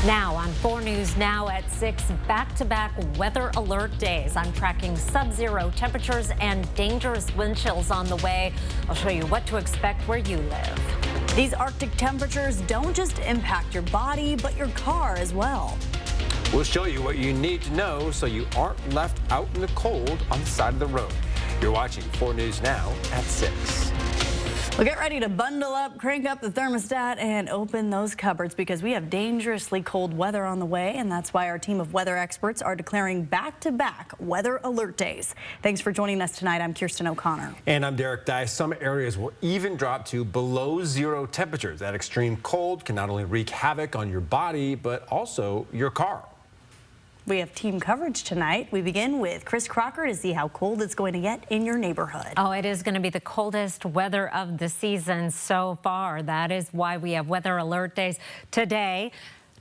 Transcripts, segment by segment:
Now on 4 News Now at 6, back-to-back weather alert days. I'm tracking sub-zero temperatures and dangerous wind chills on the way. I'll show you what to expect where you live. These Arctic temperatures don't just impact your body, but your car as well. We'll show you what you need to know so you aren't left out in the cold on the side of the road. You're watching 4 News Now at 6. Well, get ready to bundle up, crank up the thermostat, and open those cupboards because we have dangerously cold weather on the way, and that's why our team of weather experts are declaring back-to-back weather alert days. Thanks for joining us tonight. I'm Kirsten O'Connor. And I'm Derek Dye. Some areas will even drop to below zero temperatures. That extreme cold can not only wreak havoc on your body, but also your car. We have team coverage tonight. We begin with Chris Crocker to see how cold it's going to get in your neighborhood. Oh, it is going to be the coldest weather of the season so far. That is why we have weather alert days today,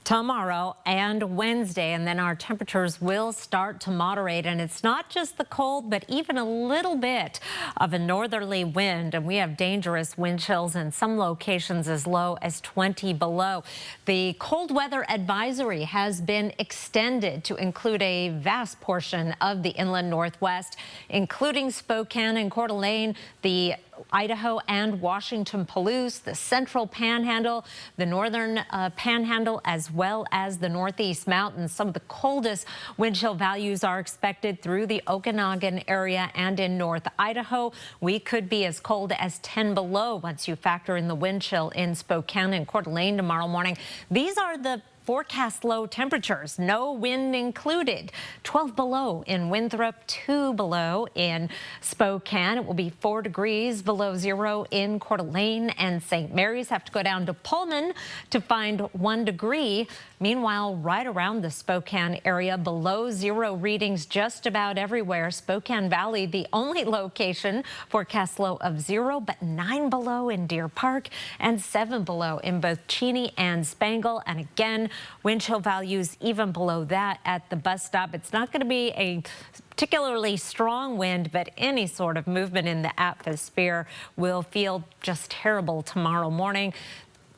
tomorrow, and Wednesday, and then our temperatures will start to moderate. And it's not just the cold, but even a little bit of a northerly wind, and we have dangerous wind chills in some locations as low as 20 below. The cold weather advisory has been extended to include a vast portion of the inland Northwest, including Spokane and Coeur d'Alene, the Idaho and Washington Palouse, the central panhandle, the northern panhandle, as well as the northeast mountains. Some of the coldest wind chill values are expected through the Okanagan area and in North Idaho. We could be as cold as 10 below once you factor in the wind chill in Spokane and Coeur d'Alene tomorrow morning. These are the forecast low temperatures, no wind included. 12 below in Winthrop, 2 below in Spokane. It will be 4 degrees below zero in Coeur d'Alene and St. Mary's. Have to go down to Pullman to find 1 degree. Meanwhile, right around the Spokane area, below zero readings just about everywhere. Spokane Valley, the only location forecast low of 0, but 9 below in Deer Park and 7 below in both Cheney and Spangle. And again, wind chill values even below that at the bus stop. It's not going to be a particularly strong wind, but any sort of movement in the atmosphere will feel just terrible tomorrow morning.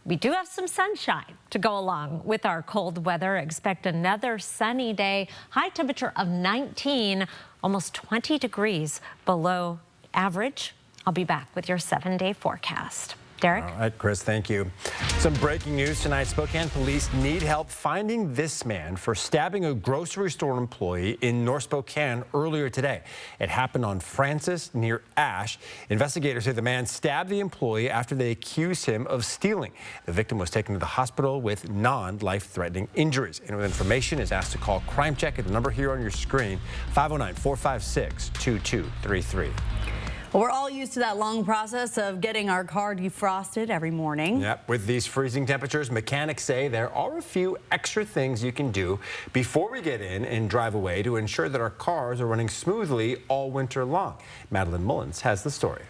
We do have some sunshine to go along with our cold weather. Expect another sunny day. High temperature of 19, almost 20 degrees below average. I'll be back with your 7-day forecast. Derek? All right, Chris, thank you. Some breaking news tonight. Spokane police need help finding this man for stabbing a grocery store employee in North Spokane earlier today. It happened on Francis near Ash. Investigators say the man stabbed the employee after they accused him of stealing. The victim was taken to the hospital with non-life-threatening injuries. And with information is asked to call Crime Check at the number here on your screen, 509-456-2233. Well, we're all used to that long process of getting our car defrosted every morning. Yep, with these freezing temperatures, mechanics say there are a few extra things you can do before we get in and drive away to ensure that our cars are running smoothly all winter long. Madeline Mullins has the story.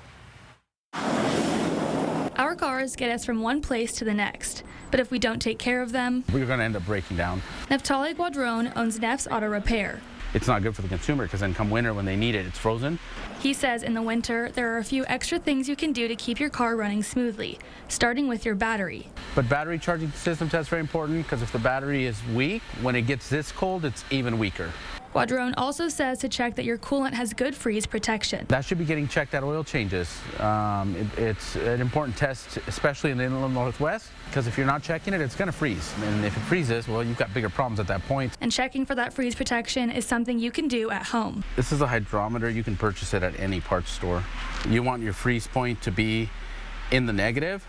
Our cars get us from one place to the next, but if we don't take care of them, we're going to end up breaking down. Neftali Guadron owns Neff's Auto Repair. It's not good for the consumer because then come winter when they need it, it's frozen. He says in the winter, there are a few extra things you can do to keep your car running smoothly, starting with your battery. But battery charging system test very important because if the battery is weak, when it gets this cold, it's even weaker. Guadron also says to check that your coolant has good freeze protection. That should be getting checked at oil changes. It's an important test, especially in the inland Northwest, because if you're not checking it, it's going to freeze. And if it freezes, well, you've got bigger problems at that point. And checking for that freeze protection is something you can do at home. This is a hydrometer. You can purchase it at any parts store. You want your freeze point to be in the negative.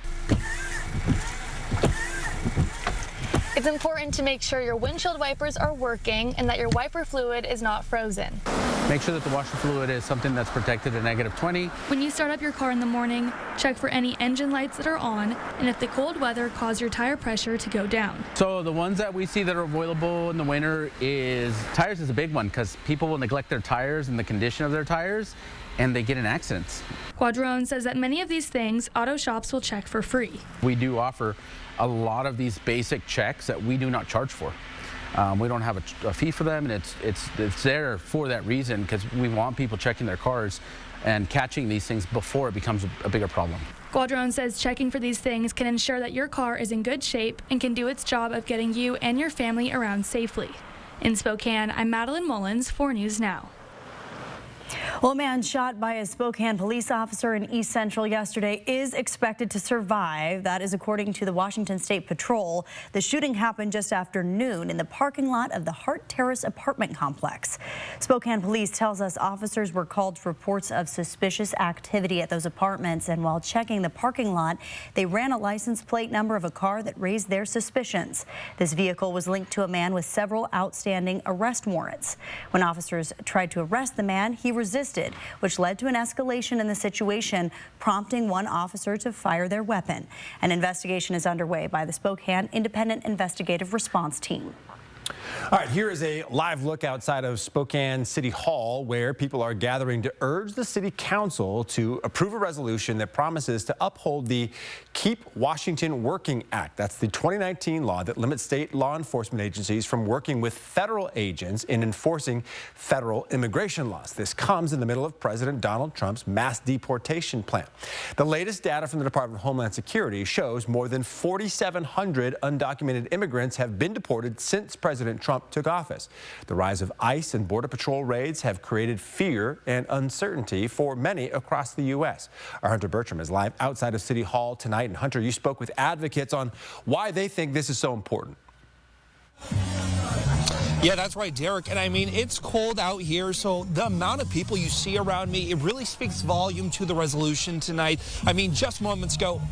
It's important to make sure your windshield wipers are working and that your wiper fluid is not frozen. Make sure that the washer fluid is something that's protected at -20. When you start up your car in the morning, check for any engine lights that are on and if the cold weather caused your tire pressure to go down. So the ones that we see that are avoidable in the winter is tires is a big one because people will neglect their tires and the condition of their tires and they get in accidents. Guadron says that many of these things auto shops will check for free. We do offer a lot of these basic checks that we do not charge for. We don't have a fee for them, and it's there for that reason because we want people checking their cars and catching these things before it becomes a bigger problem. Guadron says checking for these things can ensure that your car is in good shape and can do its job of getting you and your family around safely. In Spokane, I'm Madeline Mullins, 4 News Now. Well, a man shot by a Spokane police officer in East Central yesterday is expected to survive. That is according to the Washington State Patrol. The shooting happened just after noon in the parking lot of the Hart Terrace apartment complex. Spokane police tells us officers were called for reports of suspicious activity at those apartments, and while checking the parking lot, they ran a license plate number of a car that raised their suspicions. This vehicle was linked to a man with several outstanding arrest warrants. When officers tried to arrest the man, he resisted, which led to an escalation in the situation, prompting one officer to fire their weapon. An investigation is underway by the Spokane Independent Investigative Response Team. All right, here is a live look outside of Spokane City Hall, where people are gathering to urge the City Council to approve a resolution that promises to uphold the Keep Washington Working Act. That's the 2019 law that limits state law enforcement agencies from working with federal agents in enforcing federal immigration laws. This comes in the middle of President Donald Trump's mass deportation plan. The latest data from the Department of Homeland Security shows more than 4,700 undocumented immigrants have been deported since President Trump took office. The rise of ICE and Border Patrol raids have created fear and uncertainty for many across the U.S. Our Hunter Bertram is live outside of City Hall tonight. And Hunter, you spoke with advocates on why they think this is so important. Yeah, that's right, Derek. And I mean, it's cold out here, so the amount of people you see around me, it really speaks volume to the resolution tonight. I mean, just moments ago,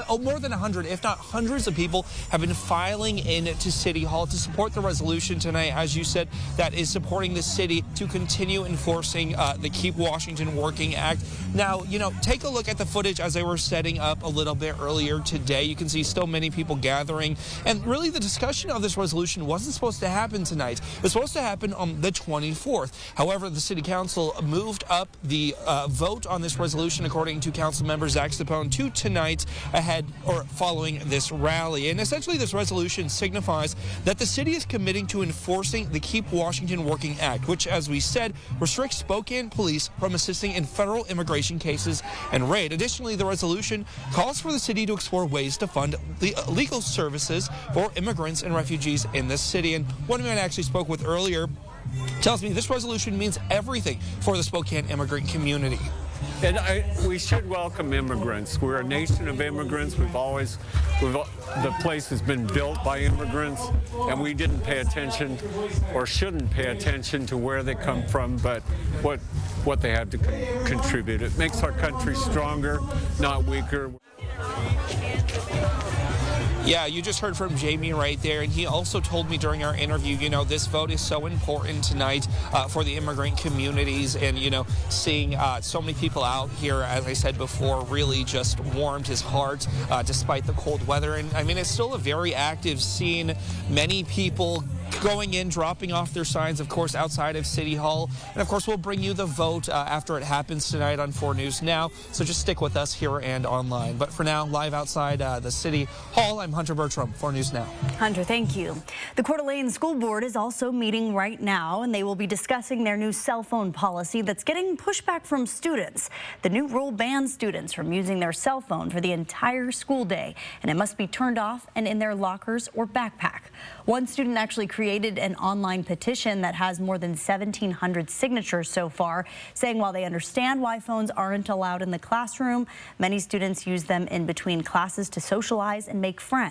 more than 100, if not hundreds of people have been filing in to City Hall to support the resolution tonight, as you said, that is supporting the city to continue enforcing the Keep Washington Working Act. Now, you know, take a look at the footage as they were setting up a little bit earlier today. You can see still many people gathering. And really, the discussion of this resolution wasn't supposed to happen tonight. It was supposed to happen on the 24th. However, the City Council moved up the vote on this resolution, according to Council Member Zach Stapone, to tonight ahead or following this rally. And essentially, this resolution signifies that the city is committing to enforcing the Keep Washington Working Act, which, as we said, restricts Spokane police from assisting in federal immigration cases and raid. Additionally, the resolution calls for the city to explore ways to fund the legal services for immigrants and refugees in this city. And one man I actually spoke with earlier tells me this resolution means everything for the Spokane immigrant community. And we should welcome immigrants. We're a nation of immigrants. The place has been built by immigrants, and we didn't pay attention or shouldn't pay attention to where they come from, but what they have to contribute. It makes our country stronger, not weaker. Yeah, you just heard from Jamie right there, and he also told me during our interview, you know, this vote is so important tonight for the immigrant communities, and, you know, seeing so many people out here, as I said before, really just warmed his heart despite the cold weather. And I mean, it's still a very active scene. Many people going in, dropping off their signs, of course, outside of City Hall. And of course, we'll bring you the vote after it happens tonight on 4 News Now. So just stick with us here and online. But for now, live outside the City Hall, I'm Hunter Bertram, 4 News Now. Hunter, thank you. The Coeur d'Alene School Board is also meeting right now, and they will be discussing their new cell phone policy that's getting pushback from students. The new rule bans students from using their cell phone for the entire school day, and it must be turned off and in their lockers or backpack. One student actually created an online petition that has more than 1,700 signatures so far, saying while they understand why phones aren't allowed in the classroom, many students use them in between classes to socialize and make friends.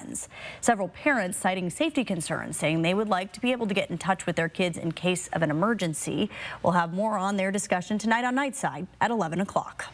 Several parents citing safety concerns, saying they would like to be able to get in touch with their kids in case of an emergency. We'll have more on their discussion tonight on Nightside at 11 o'clock.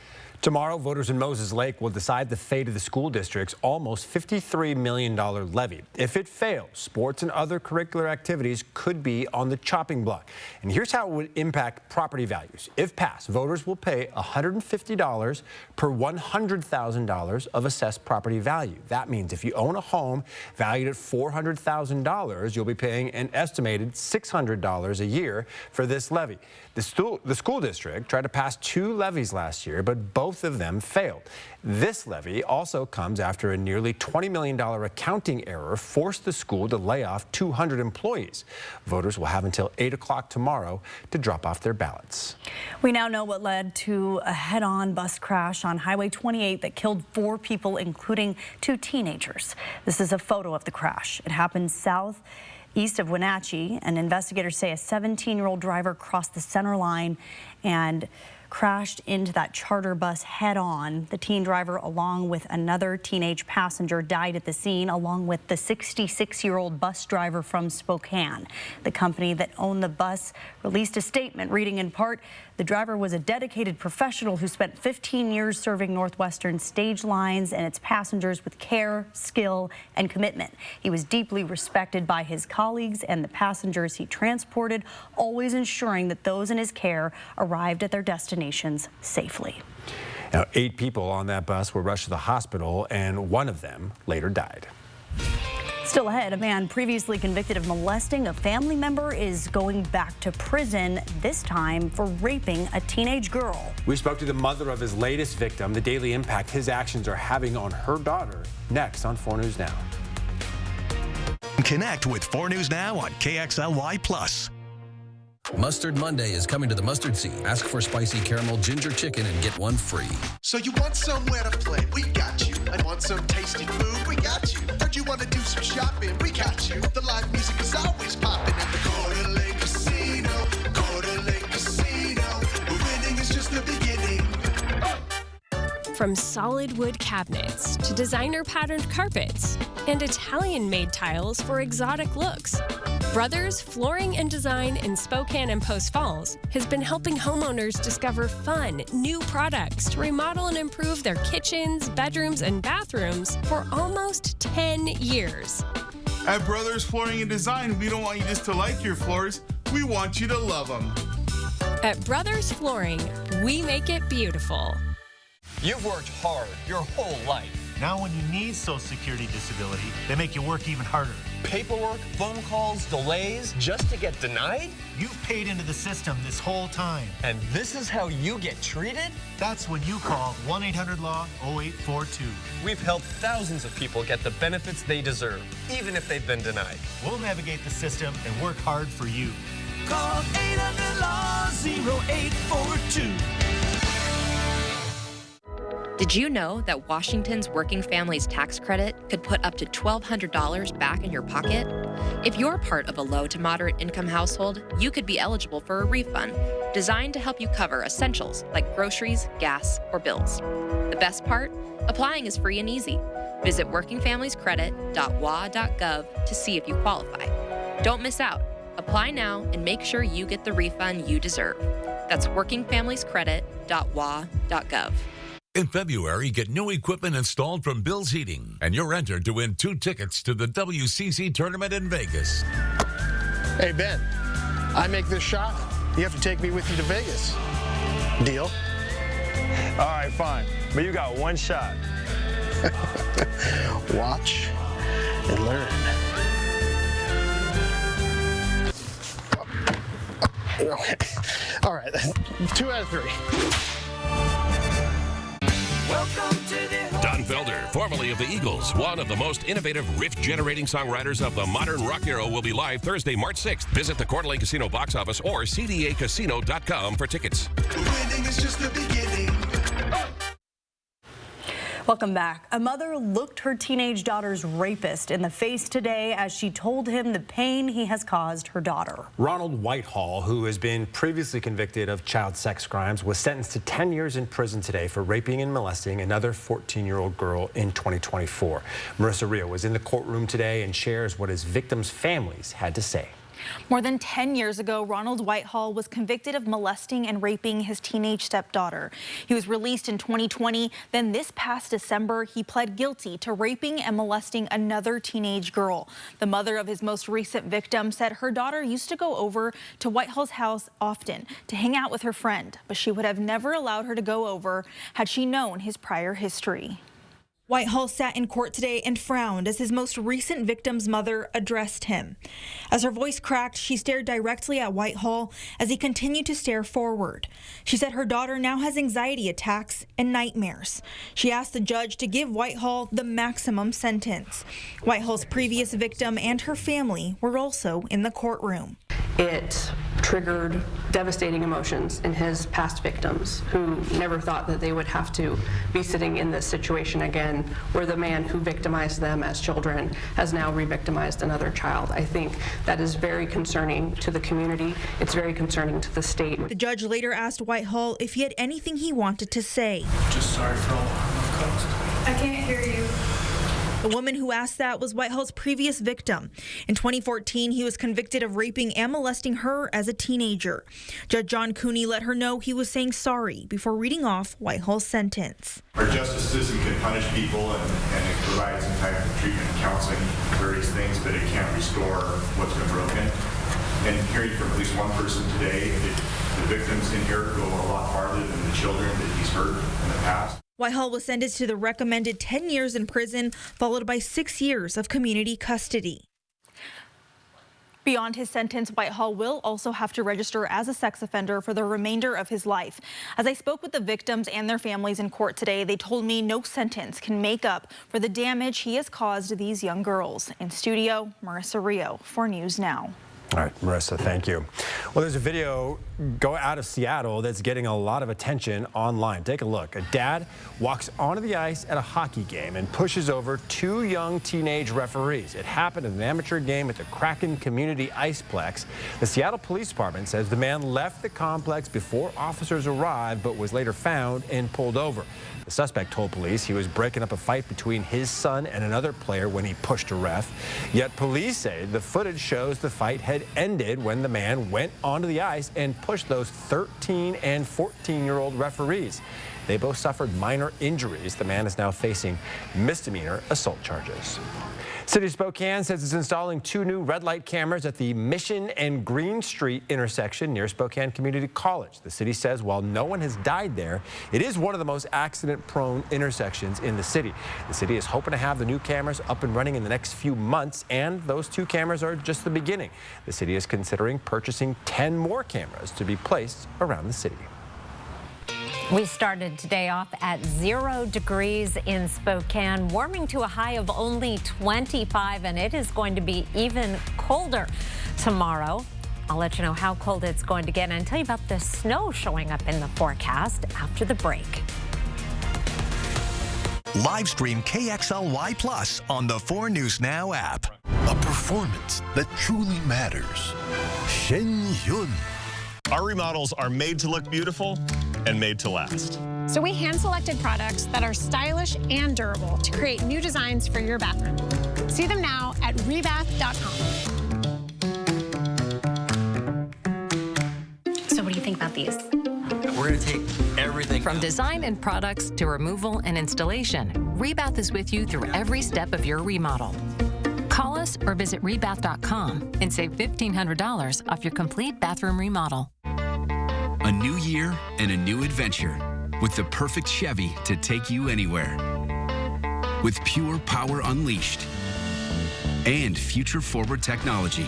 Tomorrow, voters in Moses Lake will decide the fate of the school district's almost $53 million levy. If it fails, sports and other curricular activities could be on the chopping block. And here's how it would impact property values. If passed, voters will pay $150 per $100,000 of assessed property value. That means if you own a home valued at $400,000, you'll be paying an estimated $600 a year for this levy. The school district tried to pass 2 levies last year, but both both of them failed. This levy also comes after a nearly $20 million accounting error forced the school to lay off 200 employees. Voters will have until 8 o'clock tomorrow to drop off their ballots. We now know what led to a head-on bus crash on Highway 28 that killed 4 people, including 2 teenagers. This is a photo of the crash. It happened southeast of Wenatchee, and investigators say a 17-year-old driver crossed the center line and crashed into that charter bus head-on. The teen driver, along with another teenage passenger, died at the scene, along with the 66-year-old bus driver from Spokane. The company that owned the bus released a statement reading in part, "The driver was a dedicated professional who spent 15 years serving Northwestern stage lines and its passengers with care, skill, and commitment. He was deeply respected by his colleagues and the passengers he transported, always ensuring that those in his care arrived at their destinations safely." Now, 8 people on that bus were rushed to the hospital, and 1 of them later died. Still ahead, a man previously convicted of molesting a family member is going back to prison, this time for raping a teenage girl. We spoke to the mother of his latest victim, the daily impact his actions are having on her daughter, next on 4 News Now. Connect with 4 News Now on KXLY+. Mustard Monday is coming to the Mustard Seed. Ask for spicy caramel ginger chicken and get 1 free. So you want somewhere to play? We got you. I want some tasty food? We got you. Heard you want to do some shopping? We got you. The live music is always popping at the Coeur d'Alene Casino. Coeur d'Alene Casino. Winning is just the beginning. From solid wood cabinets to designer patterned carpets and Italian-made tiles for exotic looks, Brothers Flooring and Design in Spokane and Post Falls has been helping homeowners discover fun, new products to remodel and improve their kitchens, bedrooms, and bathrooms for almost 10 years. At Brothers Flooring and Design, we don't want you just to like your floors, we want you to love them. At Brothers Flooring, we make it beautiful. You've worked hard your whole life. Now when you need Social Security disability, they make you work even harder. Paperwork, phone calls, delays, just to get denied? You've paid into the system this whole time. And this is how you get treated? That's when you call 1-800-LAW-0842. We've helped thousands of people get the benefits they deserve, even if they've been denied. We'll navigate the system and work hard for you. Call 800-LAW-0842. Did you know that Washington's Working Families Tax Credit could put up to $1,200 back in your pocket? If you're part of a low to moderate income household, you could be eligible for a refund designed to help you cover essentials like groceries, gas, or bills. The best part? Applying is free and easy. Visit workingfamiliescredit.wa.gov to see if you qualify. Don't miss out. Apply now and make sure you get the refund you deserve. That's workingfamiliescredit.wa.gov. In February, get new equipment installed from Bill's Heating, and you're entered to win 2 tickets to the WCC tournament in Vegas. Hey, Ben, I make this shot. You have to take me with you to Vegas. Deal? All right, fine. But you got 1 shot. Watch and learn. All right, 2 out of 3. Don Felder, formerly of the Eagles, one of the most innovative riff-generating songwriters of the modern rock era, will be live Thursday, March 6th. Visit the Coeur d'Alene Casino box office or cdacasino.com for tickets. Winning is just the beginning. Welcome back. A mother looked her teenage daughter's rapist in the face today as she told him the pain he has caused her daughter. Ronald Whitehall, who has been previously convicted of child sex crimes, was sentenced to 10 years in prison today for raping and molesting another 14-year-old girl in 2024. Marissa Rio was in the courtroom today and shares what his victims' families had to say. More than 10 years ago, Ronald Whitehall was convicted of molesting and raping his teenage stepdaughter. He was released in 2020. Then this past December, he pled guilty to raping and molesting another teenage girl. The mother of his most recent victim said her daughter used to go over to Whitehall's house often to hang out with her friend, but she would have never allowed her to go over had she known his prior history. Whitehall sat in court today and frowned as his most recent victim's mother addressed him. As her voice cracked, she stared directly at Whitehall as he continued to stare forward. She said her daughter now has anxiety attacks and nightmares. She asked the judge to give Whitehall the maximum sentence. Whitehall's previous victim and her family were also in the courtroom. It triggered devastating emotions in his past victims who never thought that they would have to be sitting in this situation again, where the man who victimized them as children has now re-victimized another child. I think that is very concerning to the community. It's very concerning to the state. The judge later asked Whitehall if he had anything he wanted to say. Just sorry for all the harm I've caused. I can't hear you. The woman who asked that was Whitehall's previous victim. In 2014, he was convicted of raping and molesting her as a teenager. Judge John Cooney let her know he was saying sorry before reading off Whitehall's sentence. Our justice system can punish people and it provides some type of treatment and counseling, various things, but it can't restore what's been broken. And hearing from at least one person today, the victims in here go a lot farther than the children that he's hurt in the past. Whitehall was sentenced to the recommended 10 years in prison, followed by 6 years of community custody. Beyond his sentence, Whitehall will also have to register as a sex offender for the remainder of his life. As I spoke with the victims and their families in court today, they told me no sentence can make up for the damage he has caused these young girls. In studio, Marissa Rio for News Now. All right, Marissa, thank you. Well, there's a video go out of Seattle that's getting a lot of attention online. Take a look. A dad walks onto the ice at a hockey game and pushes over 2 young teenage referees. It happened at an amateur game at the Kraken Community Iceplex. The Seattle Police Department says the man left the complex before officers arrived, but was later found and pulled over. The suspect told police he was breaking up a fight between his son and another player when he pushed a ref. Yet police say the footage shows the fight had ended when the man went onto the ice and pushed those 13 and 14-year-old referees. They both suffered minor injuries. The man is now facing misdemeanor assault charges. City of Spokane says it's installing 2 new red light cameras at the Mission and Green Street intersection near Spokane Community College. The city says while no one has died there, it is one of the most accident-prone intersections in the city. The city is hoping to have the new cameras up and running in the next few months, and those 2 cameras are just the beginning. The city is considering purchasing 10 more cameras to be placed around the city. We started today off at 0 degrees in Spokane, warming to a high of only 25, and it is going to be even colder tomorrow. I'll let you know how cold it's going to get and tell you about the snow showing up in the forecast after the break. Live stream KXLY Plus on the 4 News Now app. A performance that truly matters. Shen Yun. Our remodels are made to look beautiful and made to last. So we hand-selected products that are stylish and durable to create new designs for your bathroom. See them now at rebath.com. So what do you think about these? We're going to take everything. From design and products to removal and installation, Rebath is with you through every step of your remodel. Call us or visit rebath.com and save $1,500 off your complete bathroom remodel. A new year and a new adventure with the perfect Chevy to take you anywhere. With pure power unleashed and future-forward technology.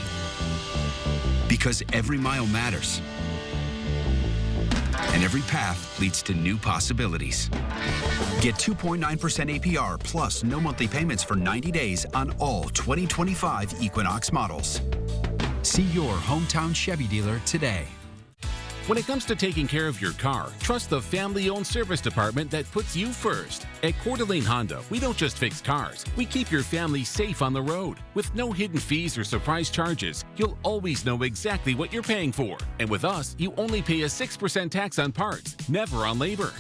Because every mile matters. And every path leads to new possibilities. Get 2.9% APR plus no monthly payments for 90 days on all 2025 Equinox models. See your hometown Chevy dealer today. When it comes to taking care of your car, trust the family-owned service department that puts you first. At Coeur d'Alene Honda, we don't just fix cars, we keep your family safe on the road. With no hidden fees or surprise charges, you'll always know exactly what you're paying for. And with us, you only pay a 6% tax on parts, never on labor.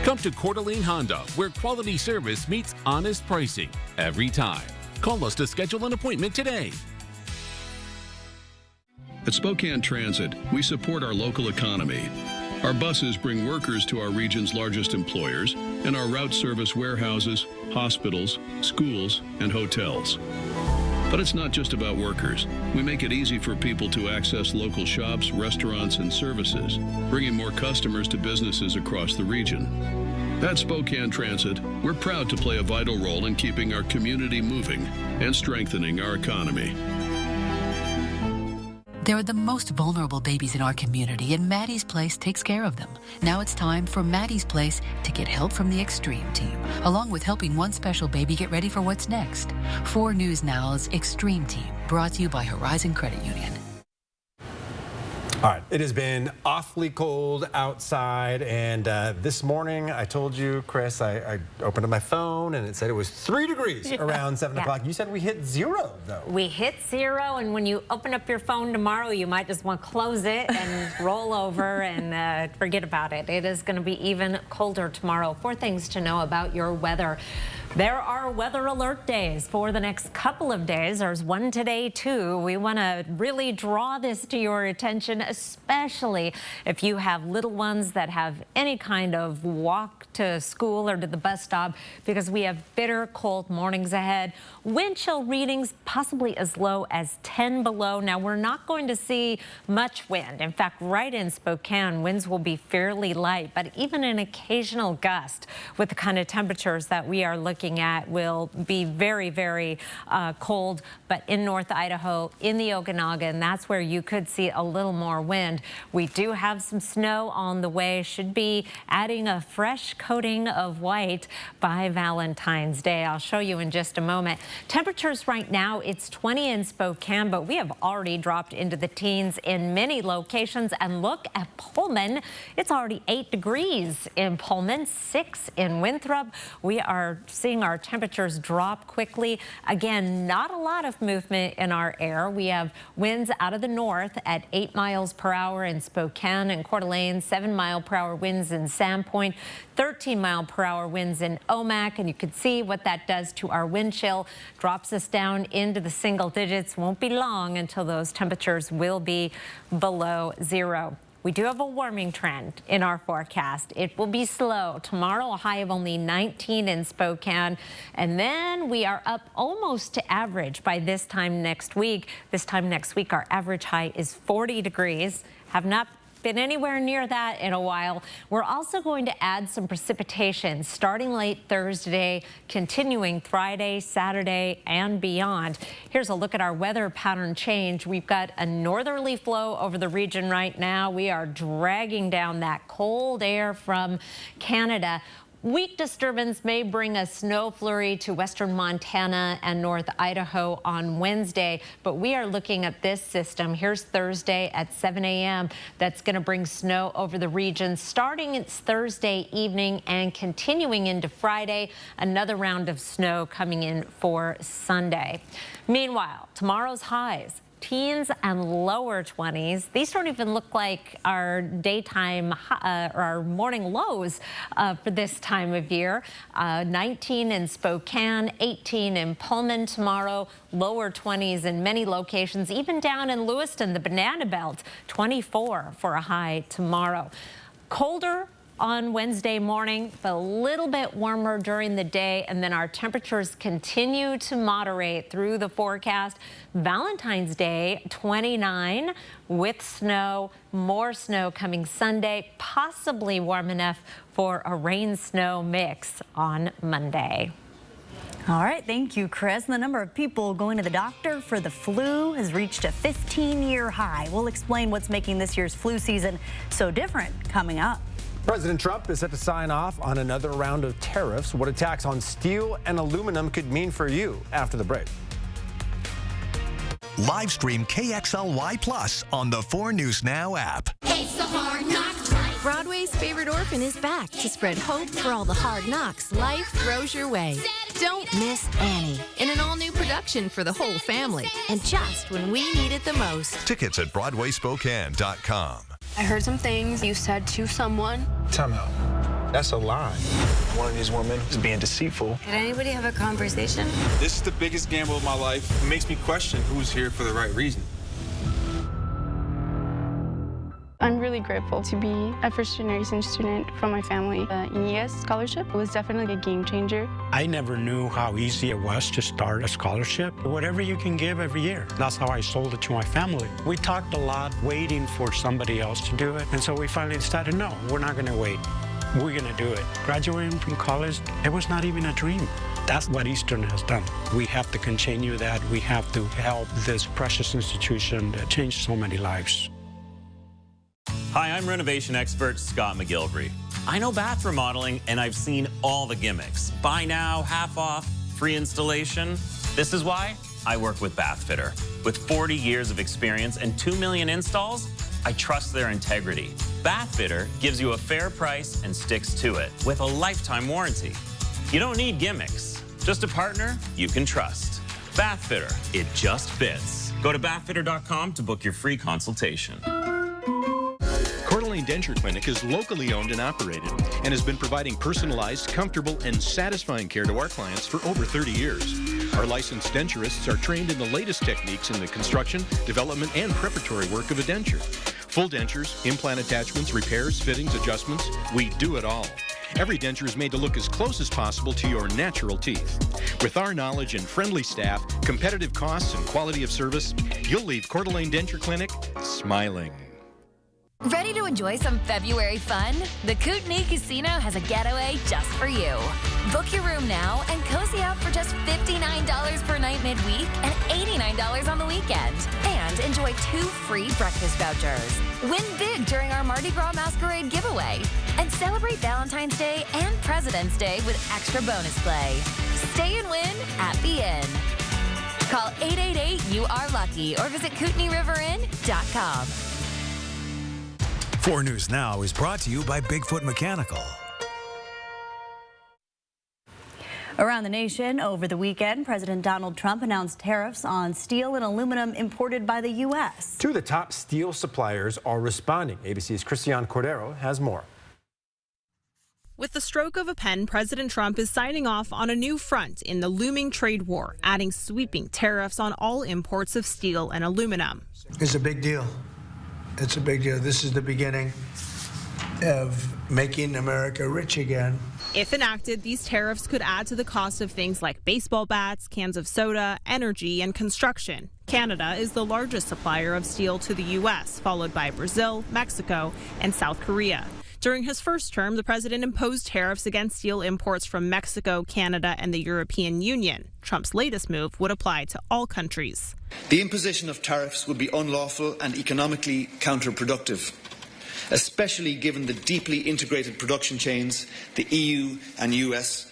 Come to Coeur d'Alene Honda, where quality service meets honest pricing every time. Call us to schedule an appointment today. At Spokane Transit, we support our local economy. Our buses bring workers to our region's largest employers, and our routes service warehouses, hospitals, schools, and hotels. But it's not just about workers. We make it easy for people to access local shops, restaurants, and services, bringing more customers to businesses across the region. At Spokane Transit, we're proud to play a vital role in keeping our community moving and strengthening our economy. They're the most vulnerable babies in our community, and Maddie's Place takes care of them. Now it's time for Maddie's Place to get help from the Extreme Team, along with helping one special baby get ready for what's next. 4 News Now's Extreme Team, brought to you by Horizon Credit Union. All right, it has been awfully cold outside, and this morning I told you, Chris, I opened up my phone and it said it was 3 degrees around 7 o'clock. You said we hit 0, though. We hit 0, and when you open up your phone tomorrow, you might just want to close it and roll over and forget about it. It is going to be even colder tomorrow. 4 things to know about your weather. There are weather alert days for the next couple of days. There's one today, too. We want to really draw this to your attention, especially if you have little ones that have any kind of walk to school or to the bus stop, because we have bitter cold mornings ahead. Wind chill readings possibly as low as 10 below. Now, we're not going to see much wind. In fact, right in Spokane, winds will be fairly light, but even an occasional gust with the kind of temperatures that we are looking at will be very, very cold. But in North Idaho, in the Okanagan, that's where you could see a little more wind. We do have some snow on the way. Should be adding a fresh coating of white by Valentine's Day. I'll show you in just a moment. Temperatures right now, it's 20 in Spokane, but we have already dropped into the teens in many locations. And look at Pullman. It's already 8 degrees in Pullman, 6 in Winthrop. We are seeing our temperatures drop quickly. Again, not a lot of movement in our air. We have winds out of the north at 8 miles per hour in Spokane and Coeur d'Alene, 7-mile-per-hour winds in Sandpoint, 13-mile-per-hour winds in Omak, and you can see what that does to our wind chill. Drops us down into the single digits. Won't be long until those temperatures will be below 0. We do have a warming trend in our forecast. It will be slow. Tomorrow, a high of only 19 in Spokane. And then we are up almost to average by this time next week. This time next week, our average high is 40 degrees. Have not been anywhere near that in a while. We're also going to add some precipitation starting late Thursday, continuing Friday, Saturday, and beyond. Here's a look at our weather pattern change. We've got a northerly flow over the region right now. We are dragging down that cold air from Canada. Weak disturbance may bring a snow flurry to western Montana and North Idaho on Wednesday, but we are looking at this system. Here's Thursday at 7 a.m. That's going to bring snow over the region starting it's Thursday evening and continuing into Friday. Another round of snow coming in for Sunday. Meanwhile, tomorrow's highs, teens and lower 20s. These don't even look like our daytime or our morning lows for this time of year. 19 in Spokane, 18 in Pullman tomorrow, lower 20s in many locations, even down in Lewiston, the Banana Belt, 24 for a high tomorrow. Colder on Wednesday morning, but a little bit warmer during the day, and then our temperatures continue to moderate through the forecast. Valentine's Day, 29 with snow, more snow coming Sunday, possibly warm enough for a rain-snow mix on Monday. All right, thank you, Chris. The number of people going to the doctor for the flu has reached a 15-year high. We'll explain what's making this year's flu season so different coming up. President Trump is set to sign off on another round of tariffs. What attacks on steel and aluminum could mean for you after the break. Live stream KXLY Plus on the 4 News Now app. It's the Hard Knocks Life. Broadway's favorite orphan is back to spread hope for all the hard knocks life throws your way. Don't miss Annie in an all-new production for the whole family, and just when we need it the most. Tickets at BroadwaySpokane.com. I heard some things you said to someone. Time out. That's a lie. One of these women is being deceitful. Did anybody have a conversation? This is the biggest gamble of my life. It makes me question who's here for the right reason. I'm really grateful to be a first-generation student from my family. The ES scholarship was definitely a game changer. I never knew how easy it was to start a scholarship. Whatever you can give every year. That's how I sold it to my family. We talked a lot, waiting for somebody else to do it. And so we finally decided, no, we're not going to wait. We're going to do it. Graduating from college, it was not even a dream. That's what Eastern has done. We have to continue that. We have to help this precious institution that changed so many lives. Hi, I'm renovation expert Scott McGilvery. I know bath remodeling, and I've seen all the gimmicks. Buy now, half off, free installation. This is why I work with Bathfitter. With 40 years of experience and 2 million installs, I trust their integrity. Bathfitter gives you a fair price and sticks to it with a lifetime warranty. You don't need gimmicks, just a partner you can trust. Bathfitter, it just fits. Go to bathfitter.com to book your free consultation. Coeur d'Alene Denture Clinic is locally owned and operated and has been providing personalized, comfortable, and satisfying care to our clients for over 30 years. Our licensed denturists are trained in the latest techniques in the construction, development, and preparatory work of a denture. Full dentures, implant attachments, repairs, fittings, adjustments, we do it all. Every denture is made to look as close as possible to your natural teeth. With our knowledge and friendly staff, competitive costs, and quality of service, you'll leave Coeur d'Alene Denture Clinic smiling. Ready to enjoy some February fun? The Kootenai Casino has a getaway just for you. Book your room now and cozy up for just $59 per night midweek and $89 on the weekend. And enjoy 2 free breakfast vouchers. Win big during our Mardi Gras Masquerade giveaway. And celebrate Valentine's Day and President's Day with extra bonus play. Stay and win at the Inn. Call 888-YOU-ARE-LUCKY or visit KootenaiRiverInn.com. 4 News Now is brought to you by Bigfoot Mechanical. Around the nation over the weekend, President Donald Trump announced tariffs on steel and aluminum imported by the U.S. 2 of the top steel suppliers are responding. ABC's Christian Cordero has more. With the stroke of a pen, President Trump is signing off on a new front in the looming trade war, adding sweeping tariffs on all imports of steel and aluminum. It's a big deal. It's a big deal. This is the beginning of making America rich again. If enacted, these tariffs could add to the cost of things like baseball bats, cans of soda, energy, and construction. Canada is the largest supplier of steel to the U.S., followed by Brazil, Mexico, and South Korea. During his first term, the president imposed tariffs against steel imports from Mexico, Canada, and the European Union. Trump's latest move would apply to all countries. The imposition of tariffs would be unlawful and economically counterproductive, especially given the deeply integrated production chains the EU and US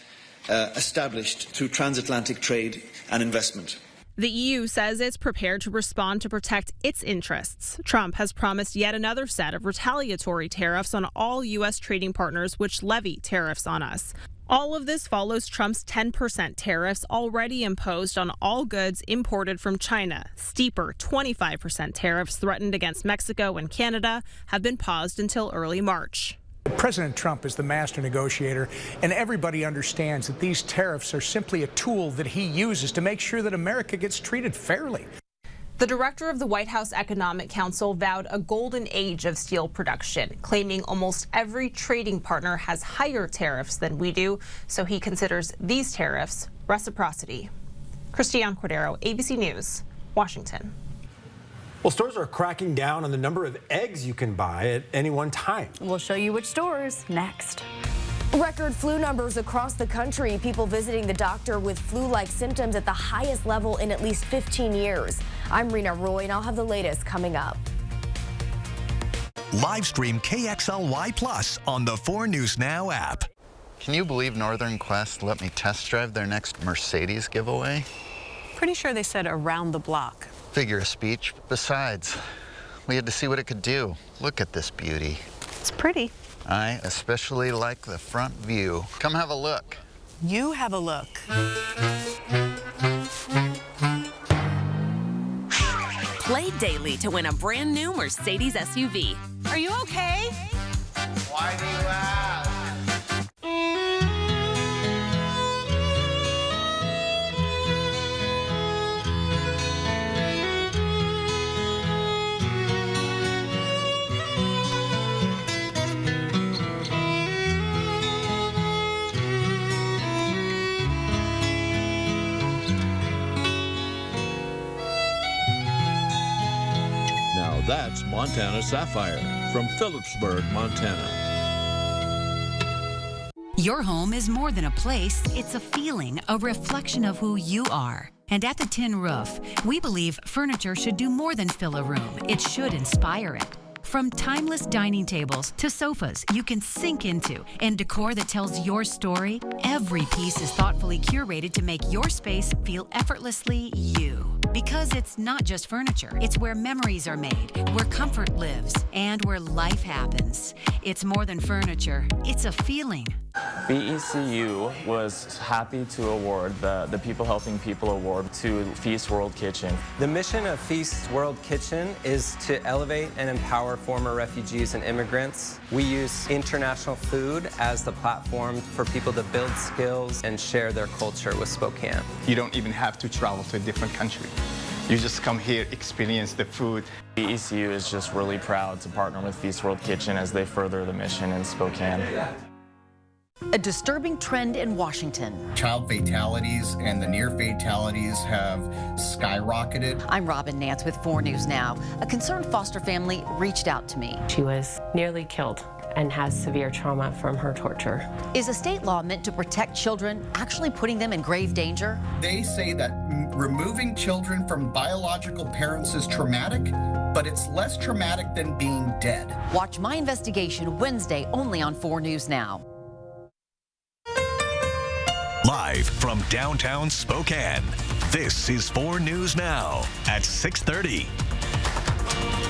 established through transatlantic trade and investment. The EU says it's prepared to respond to protect its interests. Trump has promised yet another set of retaliatory tariffs on all U.S. trading partners which levy tariffs on us. All of this follows Trump's 10% tariffs already imposed on all goods imported from China. Steeper 25% tariffs threatened against Mexico and Canada have been paused until early March. President Trump is the master negotiator, and everybody understands that these tariffs are simply a tool that he uses to make sure that America gets treated fairly. The director of the White House Economic Council vowed a golden age of steel production, claiming almost every trading partner has higher tariffs than we do, so he considers these tariffs reciprocity. Christian Cordero, ABC News, Washington. Well, stores are cracking down on the number of eggs you can buy at any one time. We'll show you which stores next. Record flu numbers across the country. People visiting the doctor with flu-like symptoms at the highest level in at least 15 years. I'm Rena Roy, and I'll have the latest coming up. Live stream KXLY Plus on the 4 News Now app. Can you believe Northern Quest let me test drive their next Mercedes giveaway? Pretty sure they said around the block. Figure of speech. Besides, we had to see what it could do. Look at this beauty. It's pretty. I especially like the front view. Come have a look. You have a look. Play daily to win a brand new Mercedes SUV. Are you okay? Why do you ask? That's Montana Sapphire from Phillipsburg, Montana. Your home is more than a place, it's a feeling, a reflection of who you are. And at the Tin Roof, we believe furniture should do more than fill a room. It should inspire it. From timeless dining tables to sofas you can sink into and decor that tells your story, every piece is thoughtfully curated to make your space feel effortlessly you. Because it's not just furniture, it's where memories are made, where comfort lives, and where life happens. It's more than furniture, it's a feeling. BECU was happy to award the People Helping People Award to Feast World Kitchen. The mission of Feast World Kitchen is to elevate and empower former refugees and immigrants. We use international food as the platform for people to build skills and share their culture with Spokane. You don't even have to travel to a different country. You just come here, experience the food. BECU is just really proud to partner with Feast World Kitchen as they further the mission in Spokane. A disturbing trend in Washington. Child fatalities and the near fatalities have skyrocketed. I'm Robin Nance with 4 News Now. A concerned foster family reached out to me. She was nearly killed and has severe trauma from her torture. Is a state law meant to protect children actually putting them in grave danger? They say that removing children from biological parents is traumatic, but it's less traumatic than being dead. Watch my investigation Wednesday only on 4 News Now. Live from downtown Spokane, this is 4 News Now at 6:30.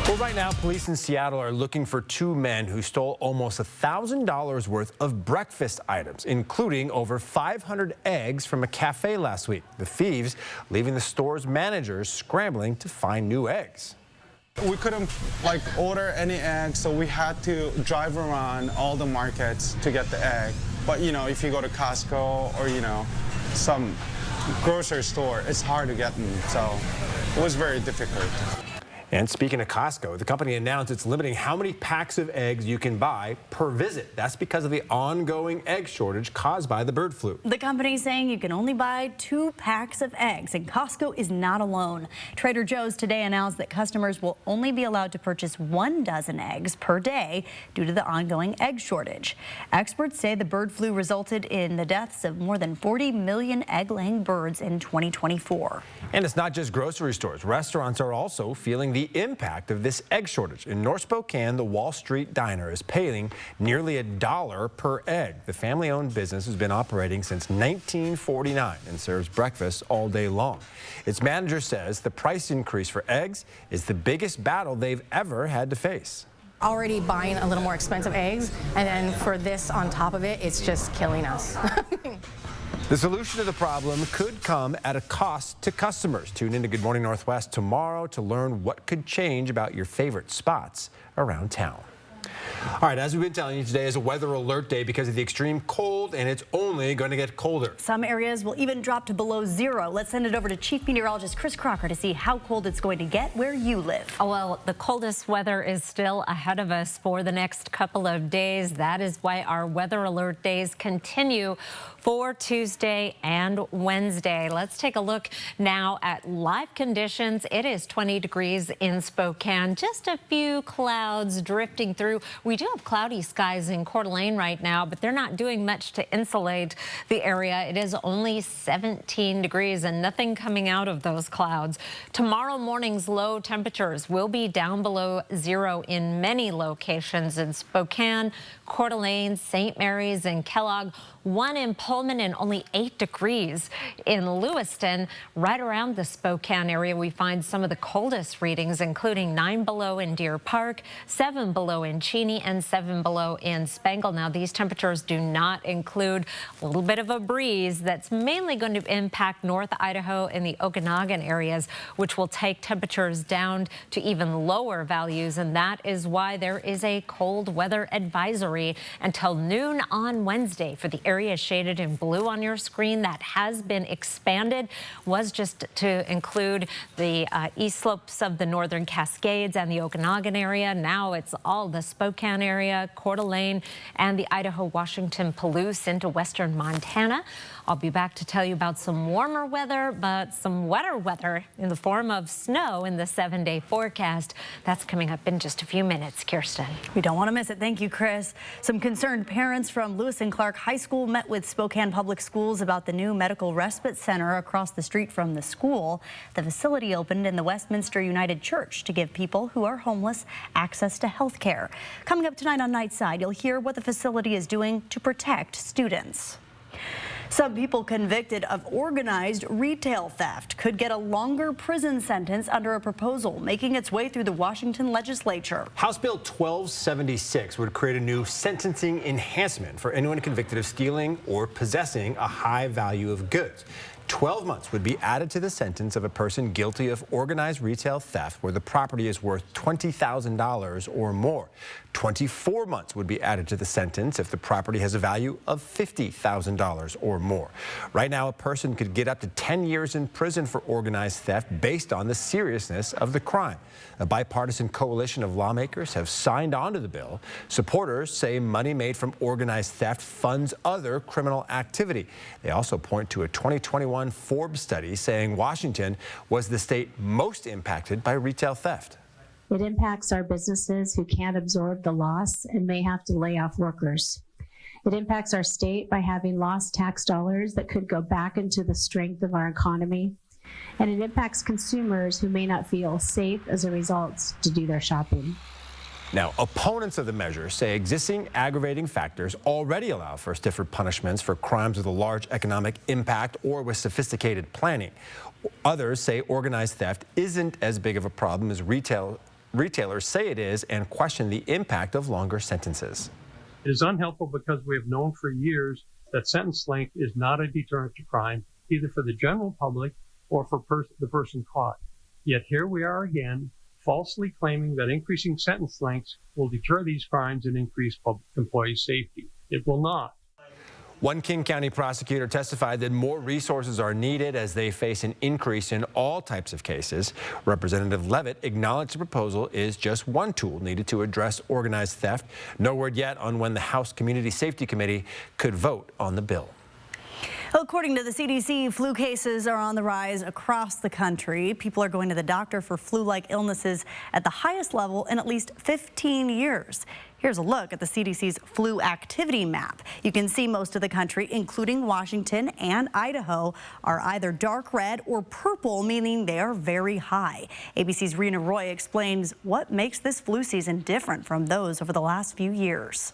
Well, right now, police in Seattle are looking for 2 men who stole almost $1,000 worth of breakfast items, including over 500 eggs from a cafe last week. The thieves leaving the store's managers scrambling to find new eggs. We couldn't order any eggs, so we had to drive around all the markets to get the egg. But if you go to Costco or some grocery store, it's hard to get them, so it was very difficult. And speaking of Costco, the company announced it's limiting how many packs of eggs you can buy per visit. That's because of the ongoing egg shortage caused by the bird flu. The company is saying you can only buy 2 packs of eggs, and Costco is not alone. Trader Joe's today announced that customers will only be allowed to purchase 1 dozen eggs per day due to the ongoing egg shortage. Experts say the bird flu resulted in the deaths of more than 40 million egg-laying birds in 2024. And it's not just grocery stores. Restaurants are also feeling the impact of this egg shortage. In North Spokane, the Wall Street Diner is paying nearly $1 per egg. The family-owned business has been operating since 1949 and serves breakfast all day long. Its manager says the price increase for eggs is the biggest battle they've ever had to face. Already buying a little more expensive eggs, and then for this on top of it, it's just killing us. The solution to the problem could come at a cost to customers. Tune in to Good Morning Northwest tomorrow to learn what could change about your favorite spots around town. All right, as we've been telling you, today is a weather alert day because of the extreme cold, and it's only going to get colder. Some areas will even drop to below 0. Let's send it over to Chief Meteorologist Chris Crocker to see how cold it's going to get where you live. Well, the coldest weather is still ahead of us for the next couple of days. That is why our weather alert days continue for Tuesday and Wednesday. Let's take a look now at live conditions. It is 20 degrees in Spokane. Just a few clouds drifting through. We do have cloudy skies in Coeur d'Alene right now, but they're not doing much to insulate the area. It is only 17 degrees and nothing coming out of those clouds. Tomorrow morning's low temperatures will be down below 0 in many locations in Spokane, Coeur d'Alene, St. Mary's, and Kellogg. 1 in Pullman and only 8 degrees in Lewiston. Right around the Spokane area, we find some of the coldest readings, including 9 below in Deer Park, 7 below in Cheney, and 7 below in Spangle. Now, these temperatures do not include a little bit of a breeze that's mainly going to impact North Idaho and the Okanagan areas, which will take temperatures down to even lower values. And that is why there is a cold weather advisory until noon on Wednesday for the area shaded in blue on your screen. That has been expanded, was just to include the east slopes of the northern Cascades and the Okanagan area. Now it's all the Spokane area, Coeur d'Alene, and the Idaho-Washington Palouse into western Montana. I'll be back to tell you about some warmer weather, but some wetter weather in the form of snow in the 7-day forecast. That's coming up in just a few minutes. Kirsten. We don't want to miss it. Thank you, Chris. Some concerned parents from Lewis and Clark High School met with Spokane Public Schools about the new medical respite center across the street from the school. The facility opened in the Westminster United Church to give people who are homeless access to health care. Coming up tonight on Nightside, you'll hear what the facility is doing to protect students. Some people convicted of organized retail theft could get a longer prison sentence under a proposal making its way through the Washington legislature. House Bill 1276 would create a new sentencing enhancement for anyone convicted of stealing or possessing a high value of goods. 12 months would be added to the sentence of a person guilty of organized retail theft where the property is worth $20,000 or more. 24 months would be added to the sentence if the property has a value of $50,000 or more. Right now, a person could get up to 10 years in prison for organized theft based on the seriousness of the crime. A bipartisan coalition of lawmakers have signed on to the bill. Supporters say money made from organized theft funds other criminal activity. They also point to a 2021 Forbes study saying Washington was the state most impacted by retail theft. It impacts our businesses who can't absorb the loss and may have to lay off workers. It impacts our state by having lost tax dollars that could go back into the strength of our economy. And it impacts consumers who may not feel safe as a result to do their shopping. Now, opponents of the measure say existing aggravating factors already allow for stiffer punishments for crimes with a large economic impact or with sophisticated planning. Others say organized theft isn't as big of a problem as retailers say it is and question the impact of longer sentences. It is unhelpful because we have known for years that sentence length is not a deterrent to crime, either for the general public or for the person caught. Yet here we are again, falsely claiming that increasing sentence lengths will deter these crimes and increase public employee safety. It will not. One King County prosecutor testified that more resources are needed as they face an increase in all types of cases. Representative Levitt acknowledged the proposal is just one tool needed to address organized theft. No word yet on when the House Community Safety Committee could vote on the bill. According to the CDC, flu cases are on the rise across the country. People are going to the doctor for flu-like illnesses at the highest level in at least 15 years. Here's a look at the CDC's flu activity map. You can see most of the country, including Washington and Idaho, are either dark red or purple, meaning they are very high. ABC's Rena Roy explains what makes this flu season different from those over the last few years.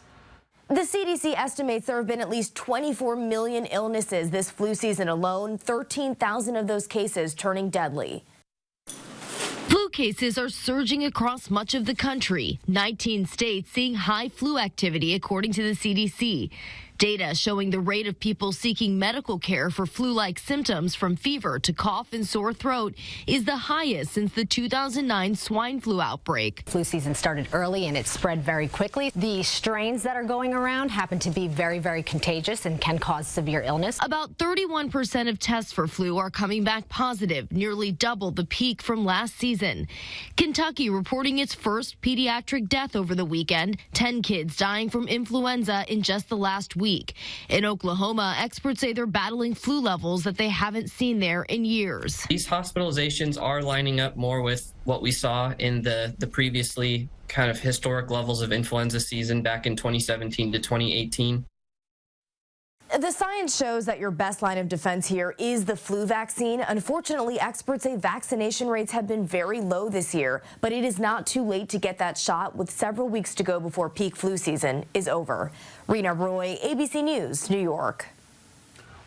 The CDC estimates there have been at least 24 million illnesses this flu season alone, 13,000 of those cases turning deadly. Flu cases are surging across much of the country. 19 states seeing high flu activity, according to the CDC. Data showing the rate of people seeking medical care for flu-like symptoms from fever to cough and sore throat is the highest since the 2009 swine flu outbreak. Flu season started early and it spread very quickly. The strains that are going around happen to be very, very contagious and can cause severe illness. About 31% of tests for flu are coming back positive, nearly double the peak from last season. Kentucky reporting its first pediatric death over the weekend, 10 kids dying from influenza in just the last week. In Oklahoma, experts say they're battling flu levels that they haven't seen there in years. These hospitalizations are lining up more with what we saw in the previously kind of historic levels of influenza season back in 2017 to 2018. The science shows that your best line of defense here is the flu vaccine. Unfortunately, experts say vaccination rates have been very low this year, but it is not too late to get that shot with several weeks to go before peak flu season is over. Rena Roy, ABC News, New York.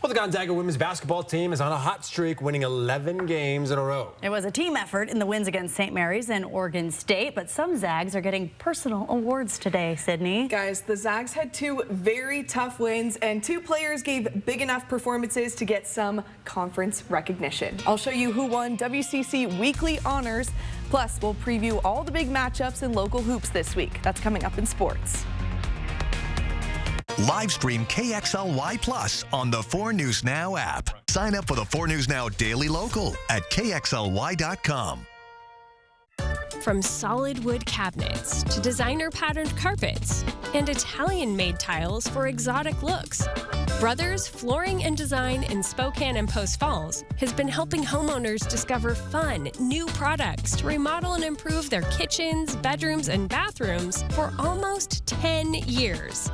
Well, the Gonzaga women's basketball team is on a hot streak, winning 11 games in a row. It was a team effort in the wins against St. Mary's and Oregon State, but some Zags are getting personal awards today, Sydney. Guys, the Zags had two very tough wins, and two players gave big enough performances to get some conference recognition. I'll show you who won WCC Weekly Honors, plus we'll preview all the big matchups in local hoops this week. That's coming up in sports. Live stream KXLY Plus on the 4 News Now app. Sign up for the 4 News Now Daily Local at KXLY.com. From solid wood cabinets to designer patterned carpets and Italian-made tiles for exotic looks, Brothers Flooring and Design in Spokane and Post Falls has been helping homeowners discover fun, new products to remodel and improve their kitchens, bedrooms, and bathrooms for almost 10 years.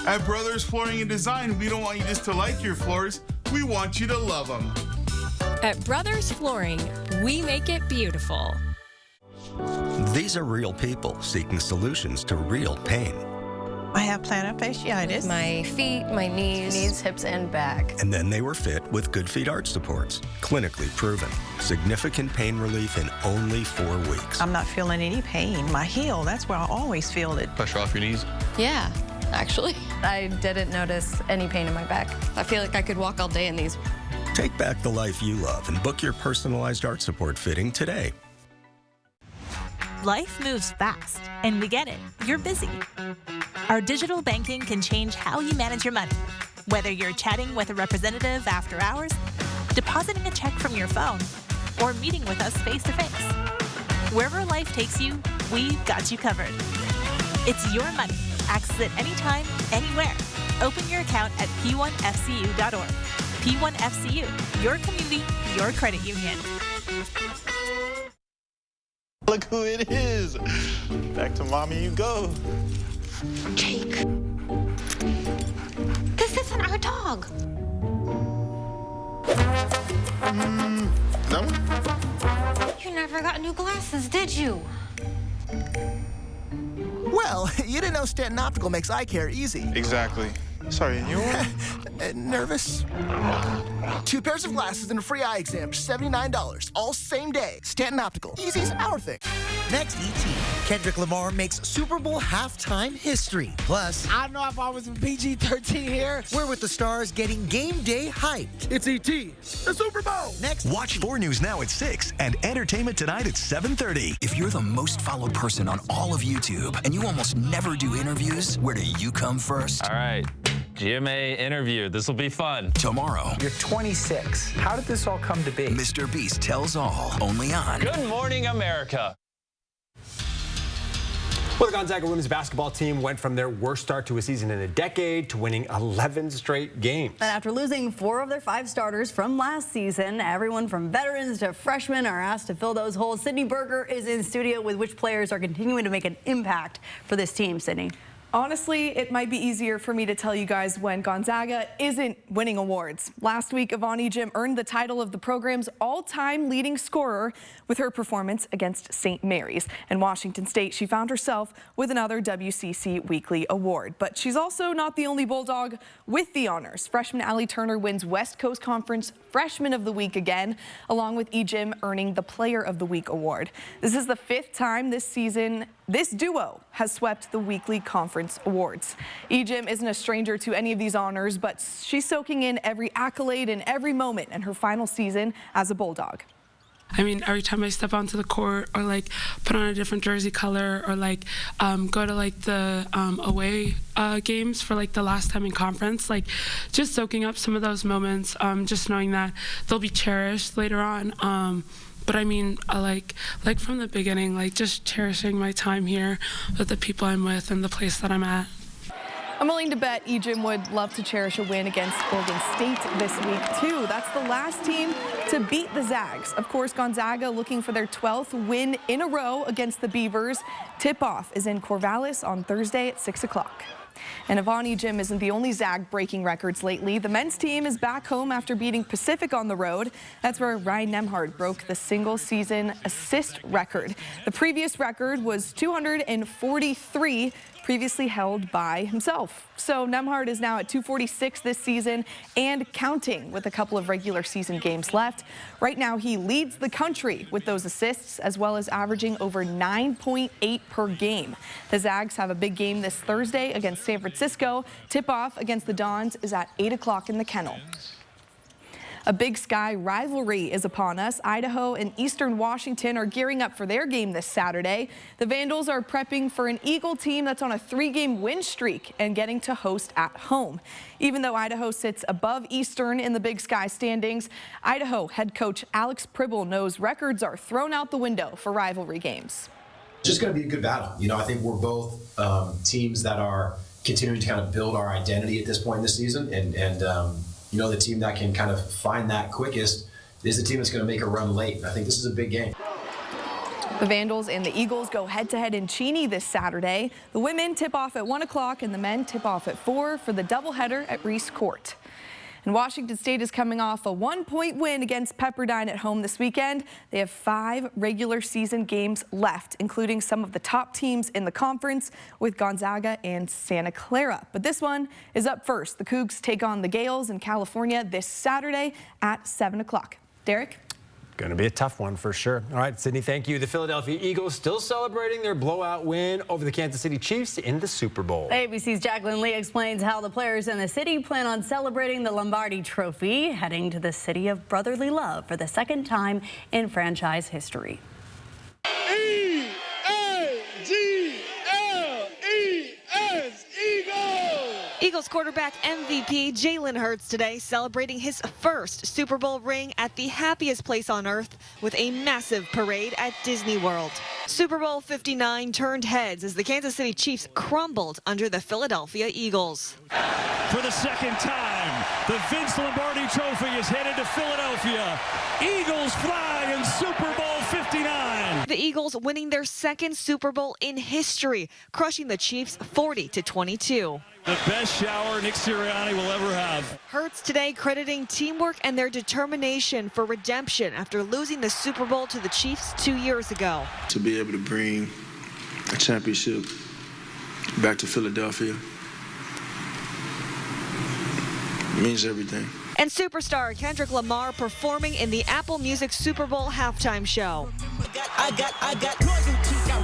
At Brothers Flooring and Design, we don't want you just to like your floors, we want you to love them. At Brothers Flooring, we make it beautiful. These are real people seeking solutions to real pain. I have plantar fasciitis. My feet, my knees, hips, and back. And then they were fit with Good Feet arch supports. Clinically proven. Significant pain relief in only 4 weeks. I'm not feeling any pain. My heel, that's where I always feel it. Pressure off your knees? Yeah, actually. I didn't notice any pain in my back. I feel like I could walk all day in these. Take back the life you love and book your personalized arch support fitting today. Life moves fast, and we get it. You're busy. Our digital banking can change how you manage your money. Whether you're chatting with a representative after hours, depositing a check from your phone, or meeting with us face-to-face. Wherever life takes you, we've got you covered. It's your money. Access it anytime, anywhere. Open your account at p1fcu.org. P1FCU, your community, your credit union. Look who it is. Back to mommy you go. Jake, this isn't our dog. No? You never got new glasses, did you? Well, you didn't know Stanton Optical makes eye care easy. Exactly. Sorry, and you were? Nervous? 2 pairs of glasses and a free eye exam for $79, all same day. Stanton Optical. Easy's our thing. Next, E.T. Kendrick Lamar makes Super Bowl halftime history. Plus, I don't know if I was in PG-13 here. We're with the stars getting game day hyped. It's E.T. The Super Bowl. Next, watch 4 News Now at 6 and Entertainment Tonight at 7:30. If you're the most followed person on all of YouTube and you almost never do interviews, where do you come first? All right. GMA interview. This will be fun. Tomorrow. You're 26. How did this all come to be? Mr. Beast tells all, only on Good Morning America. Well, the Gonzaga women's basketball team went from their worst start to a season in a decade to winning 11 straight games. And after losing 4 of their 5 starters from last season, everyone from veterans to freshmen are asked to fill those holes. Sydney Berger is in studio with which players are continuing to make an impact for this team. Sydney. Honestly, it might be easier for me to tell you guys when Gonzaga isn't winning awards. Last week, Ivani Jim earned the title of the program's all-time leading scorer with her performance against St. Mary's. In Washington State, she found herself with another WCC Weekly Award. But she's also not the only Bulldog with the honors. Freshman Allie Turner wins West Coast Conference Freshman of the Week again, along with E-Jim earning the Player of the Week award. This is the 5th time this season this duo has swept the weekly conference awards. E-Jim isn't a stranger to any of these honors, but she's soaking in every accolade and every moment in her final season as a Bulldog. I mean, every time I step onto the court or like put on a different jersey color or like go to like the away games for like the last time in conference, like just soaking up some of those moments, just knowing that they'll be cherished later on. But I mean, like from the beginning, like just cherishing my time here with the people I'm with and the place that I'm at. I'm willing to bet E-Jim would love to cherish a win against Oregon State this week, too. That's the last team to beat the Zags. Of course, Gonzaga looking for their 12th win in a row against the Beavers. Tip-off is in Corvallis on Thursday at 6 o'clock. And Ivani Jim isn't the only Zag breaking records lately. The men's team is back home after beating Pacific on the road. That's where Ryan Nembhard broke the single-season assist record. The previous record was 243, previously held by himself. So Nembhard is now at 246 this season and counting with a couple of regular season games left. Right now, he leads the country with those assists, as well as averaging over 9.8 per game. The Zags have a big game this Thursday against San Francisco. Tip-off against the Dons is at 8 o'clock in the Kennel. A Big Sky rivalry is upon us. Idaho and Eastern Washington are gearing up for their game this Saturday. The Vandals are prepping for an Eagle team that's on a 3-game win streak and getting to host at home. Even though Idaho sits above Eastern in the Big Sky standings, Idaho head coach Alex Pribble knows records are thrown out the window for rivalry games. It's just going to be a good battle. You know, I think we're both teams that are continuing to kind of build our identity at this point in the season. And the team that can kind of find that quickest is the team that's going to make a run late. And I think this is a big game. The Vandals and the Eagles go head-to-head in Cheney this Saturday. The women tip off at 1 o'clock and the men tip off at 4 for the doubleheader at Reese Court. And Washington State is coming off a 1-point win against Pepperdine at home this weekend. They have 5 regular season games left, including some of the top teams in the conference with Gonzaga and Santa Clara. But this one is up first. The Cougs take on the Gales in California this Saturday at 7 o'clock. Derek? Going to be a tough one for sure. All right, Sydney, thank you. The Philadelphia Eagles still celebrating their blowout win over the Kansas City Chiefs in the Super Bowl. ABC's Jacqueline Lee explains how the players in the city plan on celebrating the Lombardi Trophy, heading to the city of brotherly love for the second time in franchise history. E-A-G-L-E-S, Eagles! Eagles quarterback MVP Jalen Hurts today celebrating his first Super Bowl ring at the happiest place on earth with a massive parade at Disney World. Super Bowl 59 turned heads as the Kansas City Chiefs crumbled under the Philadelphia Eagles. For the second time, the Vince Lombardi Trophy is headed to Philadelphia. Eagles fly in Super Bowl 59. The Eagles winning their second Super Bowl in history, crushing the Chiefs 40-22. The best shower Nick Sirianni will ever have. Hurts today crediting teamwork and their determination for redemption after losing the Super Bowl to the Chiefs 2 years ago. To be able to bring a championship back to Philadelphia means everything. And superstar Kendrick Lamar performing in the Apple Music Super Bowl halftime show. I got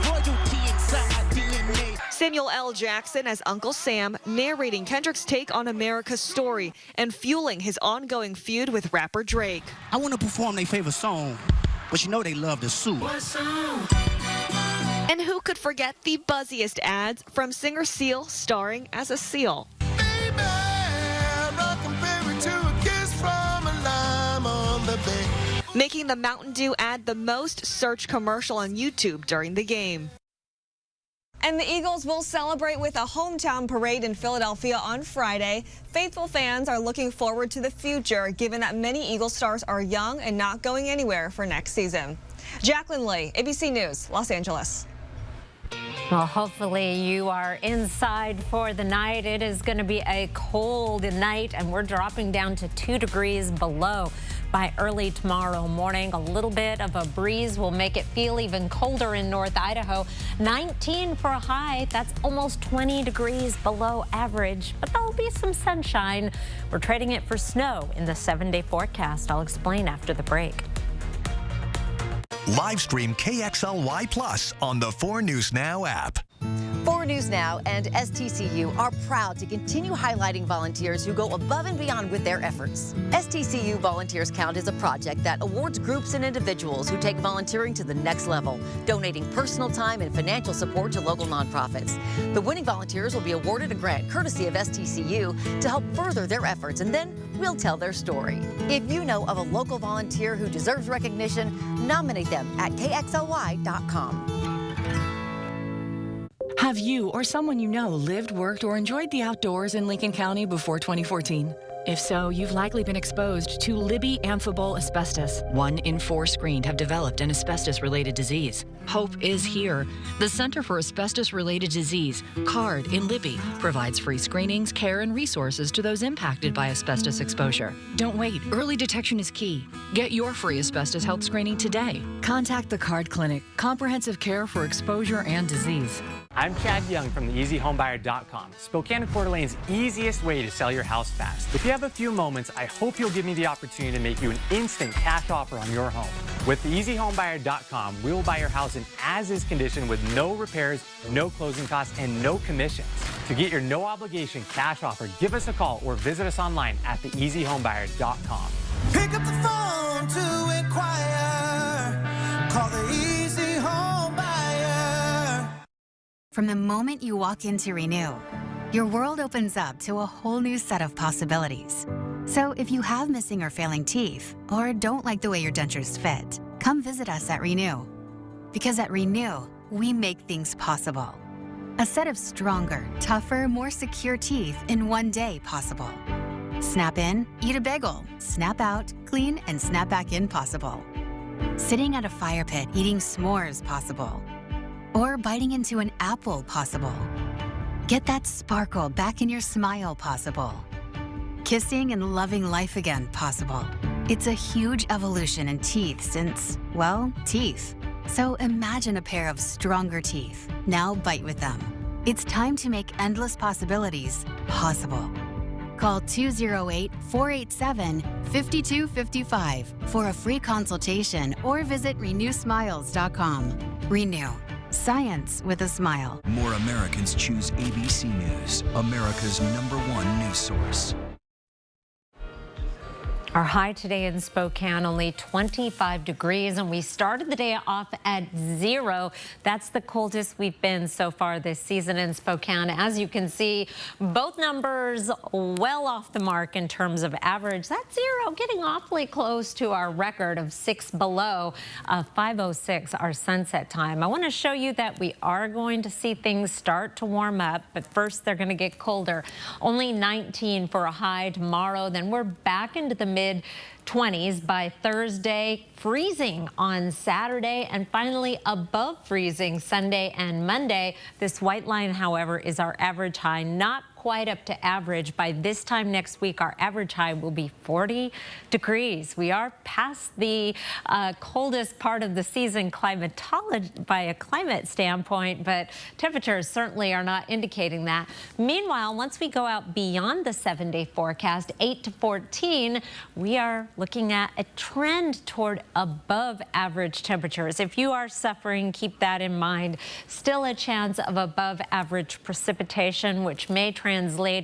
royalty inside my DNA. Samuel L. Jackson as Uncle Sam, narrating Kendrick's take on America's story and fueling his ongoing feud with rapper Drake. I want to perform their favorite song, but you know they love the sue. What song? And who could forget the buzziest ads from singer Seal starring as a seal? Making the Mountain Dew ad the most searched commercial on YouTube during the game. And the Eagles will celebrate with a hometown parade in Philadelphia on Friday. Faithful fans are looking forward to the future, given that many Eagles stars are young and not going anywhere for next season. Jacqueline Lee, ABC News, Los Angeles. Well, hopefully you are inside for the night. It is going to be a cold night, and we're dropping down to 2 degrees below by early tomorrow morning. A little bit of a breeze will make it feel even colder in North Idaho. 19 for a high. That's almost 20 degrees below average, but there'll be some sunshine. We're trading it for snow in the 7-day forecast. I'll explain after the break. Live stream KXLY Plus on the 4 News Now app. 4 News Now and STCU are proud to continue highlighting volunteers who go above and beyond with their efforts. STCU Volunteers Count is a project that awards groups and individuals who take volunteering to the next level, donating personal time and financial support to local nonprofits. The winning volunteers will be awarded a grant courtesy of STCU to help further their efforts, and then we'll tell their story. If you know of a local volunteer who deserves recognition, nominate them at KXLY.com. Have you or someone you know lived, worked, or enjoyed the outdoors in Lincoln County before 2014? If so, you've likely been exposed to Libby amphibole asbestos. 1 in 4 screened have developed an asbestos-related disease. Hope is here. The Center for Asbestos-Related Disease, CARD, in Libby, provides free screenings, care, and resources to those impacted by asbestos exposure. Don't wait. Early detection is key. Get your free asbestos health screening today. Contact the CARD Clinic, comprehensive care for exposure and disease. I'm Chad Young from theeasyhomebuyer.com, Spokane and Coeur d'Alene's easiest way to sell your house fast. If you have a few moments, I hope you'll give me the opportunity to make you an instant cash offer on your home. With theeasyhomebuyer.com, we will buy your house in as-is condition with no repairs, no closing costs, and no commissions. To get your no-obligation cash offer, give us a call or visit us online at theeasyhomebuyer.com. Pick up the phone to inquire. Call the Easy Home Buyer. From the moment you walk into Renew, your world opens up to a whole new set of possibilities. So if you have missing or failing teeth, or don't like the way your dentures fit, come visit us at Renew. Because at Renew, we make things possible. A set of stronger, tougher, more secure teeth in one day possible. Snap in, eat a bagel. Snap out, clean, and snap back in possible. Sitting at a fire pit eating s'mores possible. Or biting into an apple possible. Get that sparkle back in your smile possible. Kissing and loving life again possible. It's a huge evolution in teeth since, well, teeth. So imagine a pair of stronger teeth. Now bite with them. It's time to make endless possibilities possible. Call 208-487-5255 for a free consultation or visit renewsmiles.com. Renew. Science with a smile. More Americans choose ABC News, America's #1 news source. Our high today in Spokane, only 25 degrees, and we started the day off at 0. That's the coldest we've been so far this season in Spokane. As you can see, both numbers well off the mark in terms of average. That's 0, getting awfully close to our record of 6 below, 5:06 our sunset time. I want to show you that we are going to see things start to warm up, but first they're going to get colder. Only 19 for a high tomorrow, then we're back into the mid-20s by Thursday, freezing on Saturday, and finally above freezing Sunday and Monday. This white line, however, is our average high, not quite up to average. By this time next week, our average high will be 40 degrees. We are past the coldest part of the season by a climate standpoint, but temperatures certainly are not indicating that. Meanwhile, once we go out beyond the 7-day forecast, 8 to 14, we are looking at a trend toward above average temperatures. If you are suffering, keep that in mind. Still a chance of above average precipitation, which may translate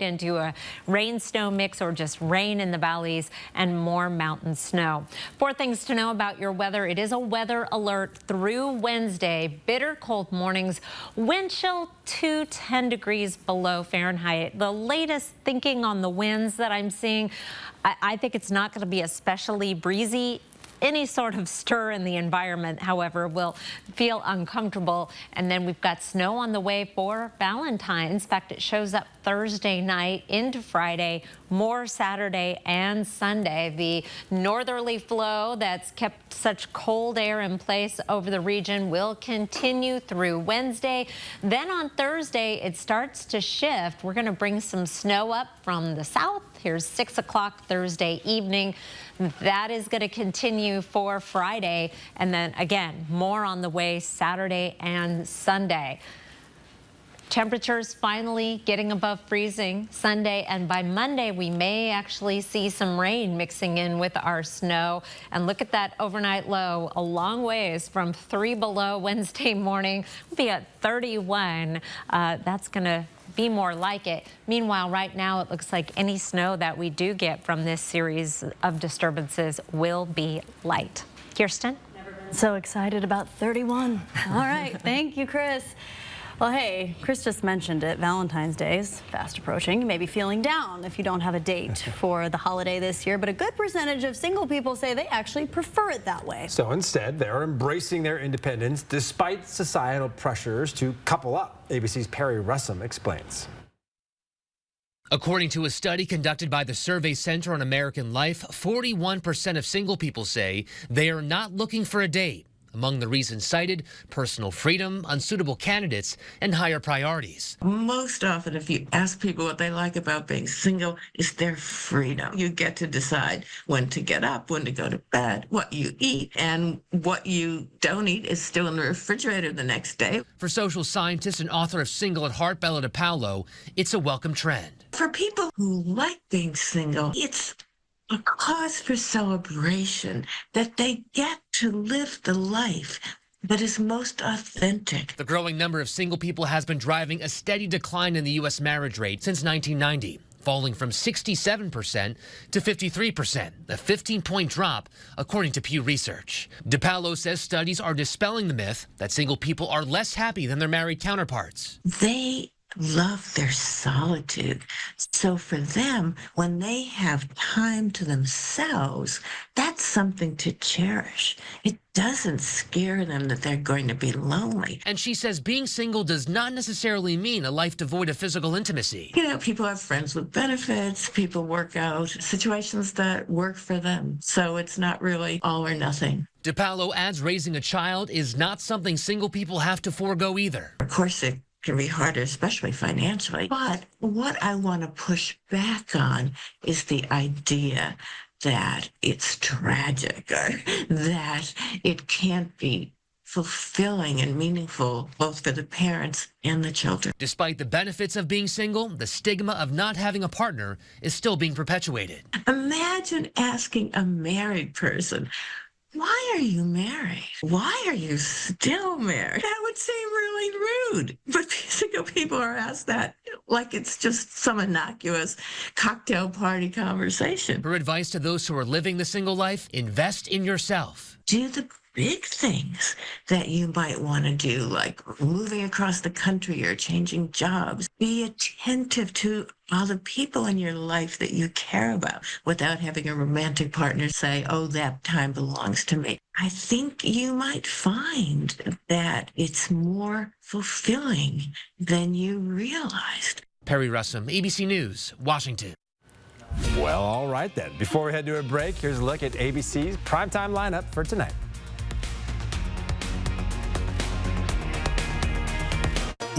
into a rain-snow mix or just rain in the valleys and more mountain snow. 4 things to know about your weather. It is a weather alert through Wednesday. Bitter cold mornings, wind chill to 10 degrees below Fahrenheit. The latest thinking on the winds that I'm seeing, I think it's not going to be especially breezy. Any sort of stir in the environment, however, will feel uncomfortable. And then we've got snow on the way for Valentine's. In fact, it shows up Thursday night into Friday, more Saturday and Sunday. The northerly flow that's kept such cold air in place over the region will continue through Wednesday. Then on Thursday, it starts to shift. We're going to bring some snow up from the south. Here's 6 o'clock Thursday evening. That is going to continue for Friday. And then again, more on the way Saturday and Sunday. Temperatures finally getting above freezing Sunday, and by Monday we may actually see some rain mixing in with our snow. And look at that overnight low, a long ways from 3 below Wednesday morning. We'll be at 31. That's going to be more like it. Meanwhile, right now it looks like any snow that we do get from this series of disturbances will be light. Kirsten? Never been so excited about 31. All right, thank you, Chris. Well, hey, Chris just mentioned it. Valentine's Day is fast approaching. You may be feeling down if you don't have a date for the holiday this year, but a good percentage of single people say they actually prefer it that way. So instead, they're embracing their independence despite societal pressures to couple up. ABC's Perry Russum explains. According to a study conducted by the Survey Center on American Life, 41% of single people say they are not looking for a date. Among the reasons cited, personal freedom, unsuitable candidates, and higher priorities. Most often, if you ask people what they like about being single, it's their freedom. You get to decide when to get up, when to go to bed, what you eat, and what you don't eat is still in the refrigerator the next day. For social scientist and author of Single at Heart, Bella DiPaolo, it's a welcome trend. For people who like being single, it's a cause for celebration that they get to live the life that is most authentic. The growing number of single people has been driving a steady decline in the U.S. marriage rate since 1990, falling from 67% to 53%, a 15-point drop, according to Pew Research. DiPaolo says studies are dispelling the myth that single people are less happy than their married counterparts. They love their solitude. So for them, when they have time to themselves, that's something to cherish. It doesn't scare them that they're going to be lonely. And she says being single does not necessarily mean a life devoid of physical intimacy. You know, people have friends with benefits, people work out situations that work for them. So it's not really all or nothing. DiPaolo adds raising a child is not something single people have to forego either. Of course, it can be harder, especially financially. But what I want to push back on is the idea that it's tragic or that it can't be fulfilling and meaningful both for the parents and the children. Despite the benefits of being single, the stigma of not having a partner is still being perpetuated. Imagine asking a married person, why are you married? Why are you still married? That would seem really rude. But single people are asked that like it's just some innocuous cocktail party conversation. Her advice to those who are living the single life, invest in yourself. Do the big things that you might want to do, like moving across the country or changing jobs. Be attentive to all the people in your life that you care about without having a romantic partner say, oh, that time belongs to me. I think you might find that it's more fulfilling than you realized. Perry Russum, ABC News, Washington. Well, all right then. Before we head to a break, here's a look at ABC's primetime lineup for tonight.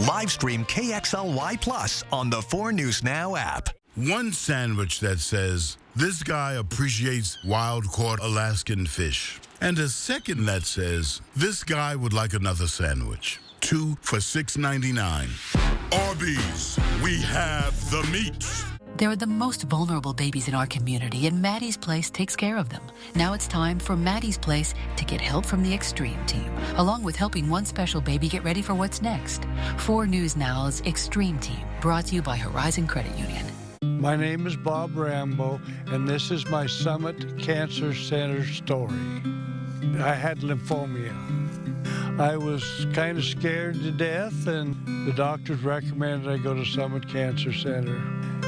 Live stream KXLY Plus on the 4 News Now app. One sandwich that says, this guy appreciates wild-caught Alaskan fish. And a second that says, this guy would like another sandwich. 2 for $6.99. Arby's, we have the meat. They're the most vulnerable babies in our community, and Maddie's Place takes care of them. Now it's time for Maddie's Place to get help from the Extreme Team, along with helping one special baby get ready for what's next. 4 News Now's Extreme Team, brought to you by Horizon Credit Union. My name is Bob Rambo, and this is my Summit Cancer Center story. I had lymphoma. I was kind of scared to death, and the doctors recommended I go to Summit Cancer Center.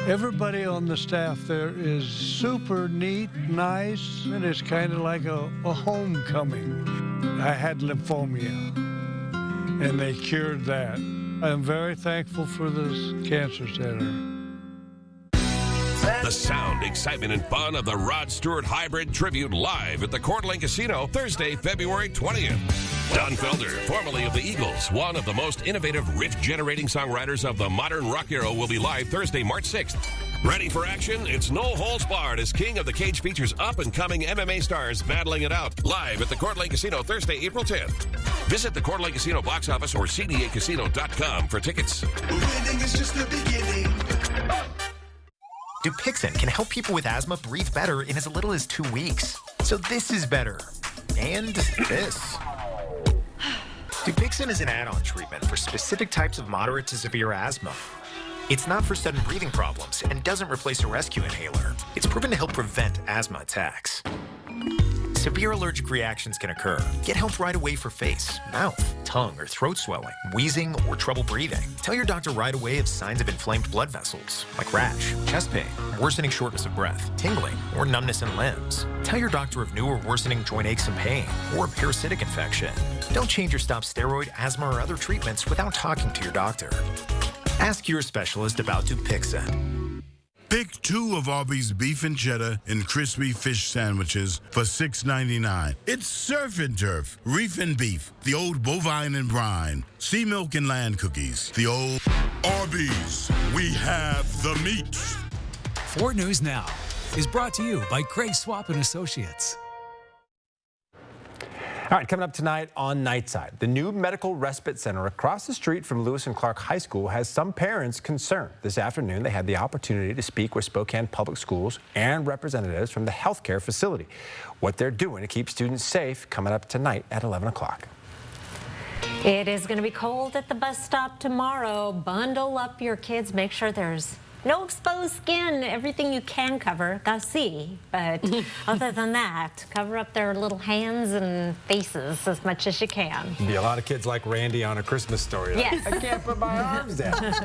Everybody on the staff there is super neat, nice, and it's kind of like a homecoming. I had lymphoma, and they cured that. I'm very thankful for this cancer center. The sound, excitement, and fun of the Rod Stewart Hybrid Tribute live at the Coeur d'Alene Casino, Thursday, February 20th. Don Felder, formerly of the Eagles, one of the most innovative riff-generating songwriters of the modern rock era, will be live Thursday, March 6th. Ready for action? It's no holds barred as King of the Cage features up-and-coming MMA stars battling it out live at the Coeur d'Alene Casino, Thursday, April 10th. Visit the Coeur d'Alene Casino box office or cdacasino.com for tickets. Winning is just the beginning. Dupixent can help people with asthma breathe better in as little as 2 weeks. So this is better. And this. Dupixent is an add-on treatment for specific types of moderate to severe asthma. It's not for sudden breathing problems and doesn't replace a rescue inhaler. It's proven to help prevent asthma attacks. Severe allergic reactions can occur. Get help right away for face, mouth, tongue, or throat swelling, wheezing, or trouble breathing. Tell your doctor right away of signs of inflamed blood vessels, like rash, chest pain, worsening shortness of breath, tingling, or numbness in limbs. Tell your doctor of new or worsening joint aches and pain, or a parasitic infection. Don't change or stop steroid, asthma, or other treatments without talking to your doctor. Ask your specialist about Dupixent. Pick 2 of Arby's beef and cheddar and crispy fish sandwiches for $6.99. It's surf and turf, reef and beef, the old bovine and brine, sea milk and land cookies, the old Arby's. We have the meat. 4 News Now is brought to you by Craig Swap & Associates. All right, coming up tonight on Nightside, the new medical respite center across the street from Lewis and Clark High School has some parents concerned. This afternoon, they had the opportunity to speak with Spokane Public Schools and representatives from the healthcare facility. What they're doing to keep students safe coming up tonight at 11 o'clock. It is going to be cold at the bus stop tomorrow. Bundle up your kids. Make sure there's No exposed skin. Everything you can cover, gotta see. But other than that, cover up their little hands and faces as much as you can. Be a lot of kids like Randy on A Christmas Story. Yes. I can't put my arms down.